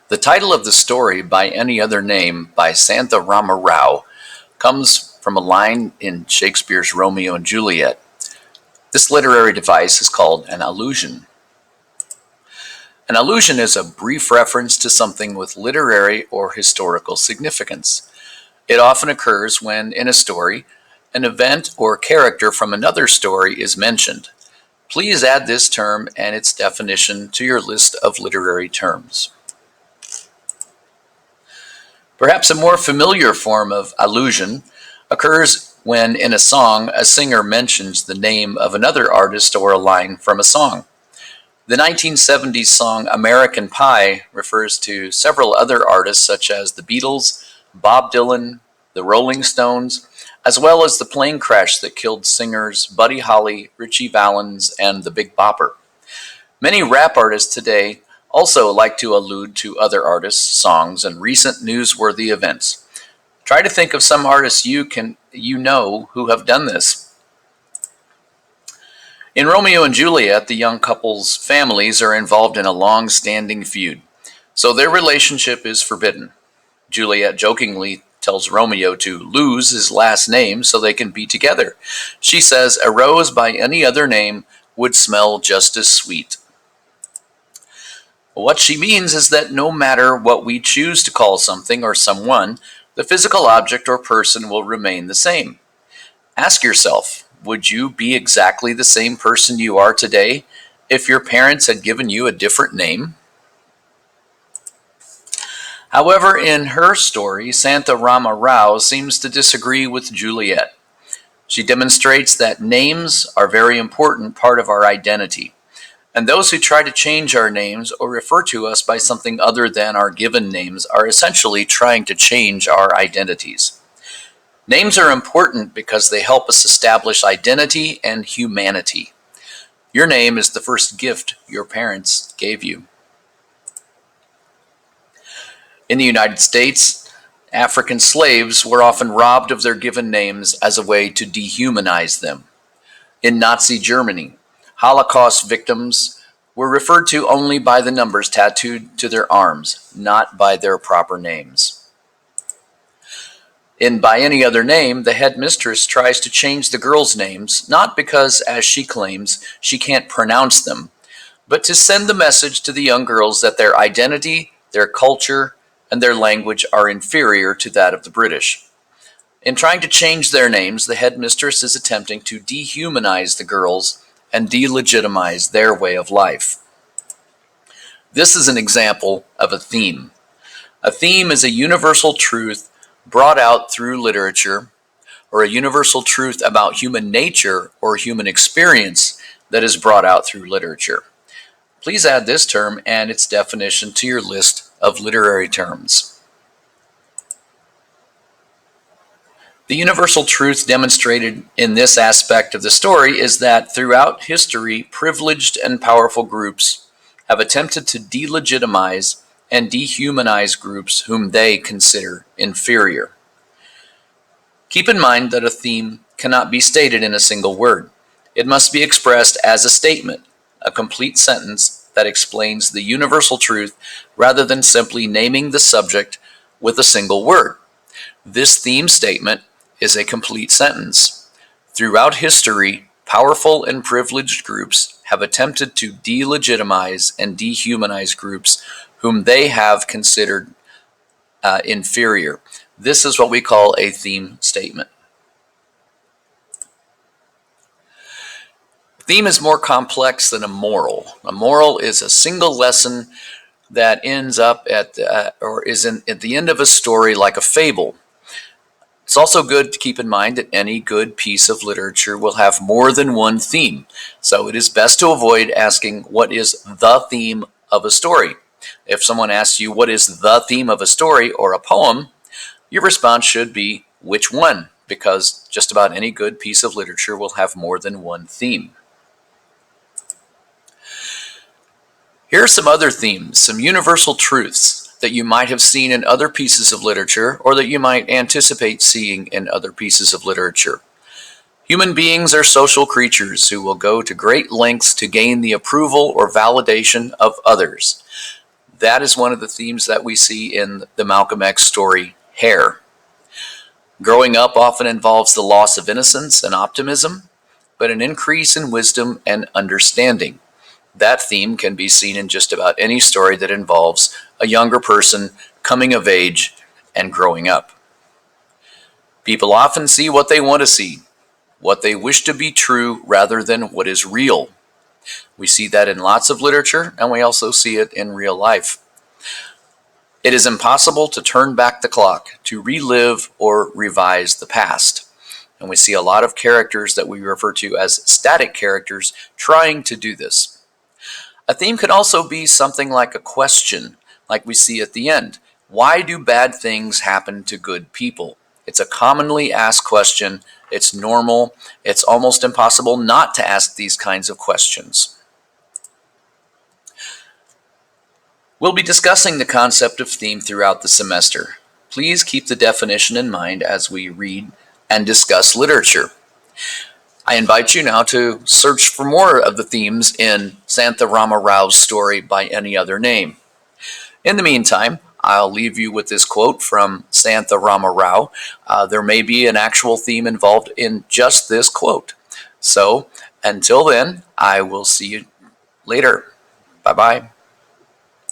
The title of the story, By Any Other Name, by Santa Rama Rao, comes from a line in Shakespeare's Romeo and Juliet. This literary device is called an allusion. An allusion is a brief reference to something with literary or historical significance. It often occurs when, in a story, an event or character from another story is mentioned. Please add this term and its definition to your list of literary terms. Perhaps a more familiar form of allusion occurs when, in a song, a singer mentions the name of another artist or a line from a song. The 1970s song American Pie refers to several other artists such as the Beatles, Bob Dylan, the Rolling Stones, as well as the plane crash that killed singers Buddy Holly, Ritchie Valens, and the Big Bopper. Many rap artists today also like to allude to other artists, songs, and recent newsworthy events. Try to think of some artists you know who have done this. In Romeo and Juliet, the young couple's families are involved in a long-standing feud, so their relationship is forbidden. Juliet jokingly tells Romeo to lose his last name so they can be together. She says a rose by any other name would smell just as sweet. What she means is that no matter what we choose to call something or someone, the physical object or person will remain the same. Ask yourself, would you be exactly the same person you are today if your parents had given you a different name? However, in her story, Santa Rama Rao seems to disagree with Juliet. She demonstrates that names are a very important part of our identity, and those who try to change our names or refer to us by something other than our given names are essentially trying to change our identities. Names are important because they help us establish identity and humanity. Your name is the first gift your parents gave you. In the United States, African slaves were often robbed of their given names as a way to dehumanize them. In Nazi Germany, Holocaust victims were referred to only by the numbers tattooed to their arms, not by their proper names. In By Any Other Name, the headmistress tries to change the girls' names, not because, as she claims, she can't pronounce them, but to send the message to the young girls that their identity, their culture, and their language are inferior to that of the British. In trying to change their names, the headmistress is attempting to dehumanize the girls and delegitimize their way of life. This is an example of a theme. A theme is a universal truth brought out through literature, or a universal truth about human nature or human experience that is brought out through literature. Please add this term and its definition to your list of literary terms. The universal truth demonstrated in this aspect of the story is that throughout history, privileged and powerful groups have attempted to delegitimize and dehumanize groups whom they consider inferior. Keep in mind that a theme cannot be stated in a single word. It must be expressed as a statement, a complete sentence that explains the universal truth rather than simply naming the subject with a single word. This theme statement is a complete sentence. Throughout history, powerful and privileged groups have attempted to delegitimize and dehumanize groups whom they have considered inferior. This is what we call a theme statement. Theme is more complex than a moral. A moral is a single lesson that ends up at the end of a story like a fable. It's also good to keep in mind that any good piece of literature will have more than one theme, so it is best to avoid asking what is the theme of a story. If someone asks you what is the theme of a story or a poem, your response should be which one, because just about any good piece of literature will have more than one theme. Here are some other themes, some universal truths that you might have seen in other pieces of literature or that you might anticipate seeing in other pieces of literature. Human beings are social creatures who will go to great lengths to gain the approval or validation of others. That is one of the themes that we see in the Malcolm X story, Hair. Growing up often involves the loss of innocence and optimism, but an increase in wisdom and understanding. That theme can be seen in just about any story that involves a younger person coming of age and growing up. People often see what they want to see, what they wish to be true rather than what is real. We see that in lots of literature, and we also see it in real life. It is impossible to turn back the clock, to relive or revise the past. And we see a lot of characters that we refer to as static characters trying to do this. A theme could also be something like a question, like we see at the end. Why do bad things happen to good people? It's a commonly asked question. It's normal. It's almost impossible not to ask these kinds of questions. We'll be discussing the concept of theme throughout the semester. Please keep the definition in mind as we read and discuss literature. I invite you now to search for more of the themes in Santha Rama Rao's story By Any Other Name. In the meantime, I'll leave you with this quote from Santha Rama Rao. There may be an actual theme involved in just this quote. So, until then, I will see you later. Bye-bye.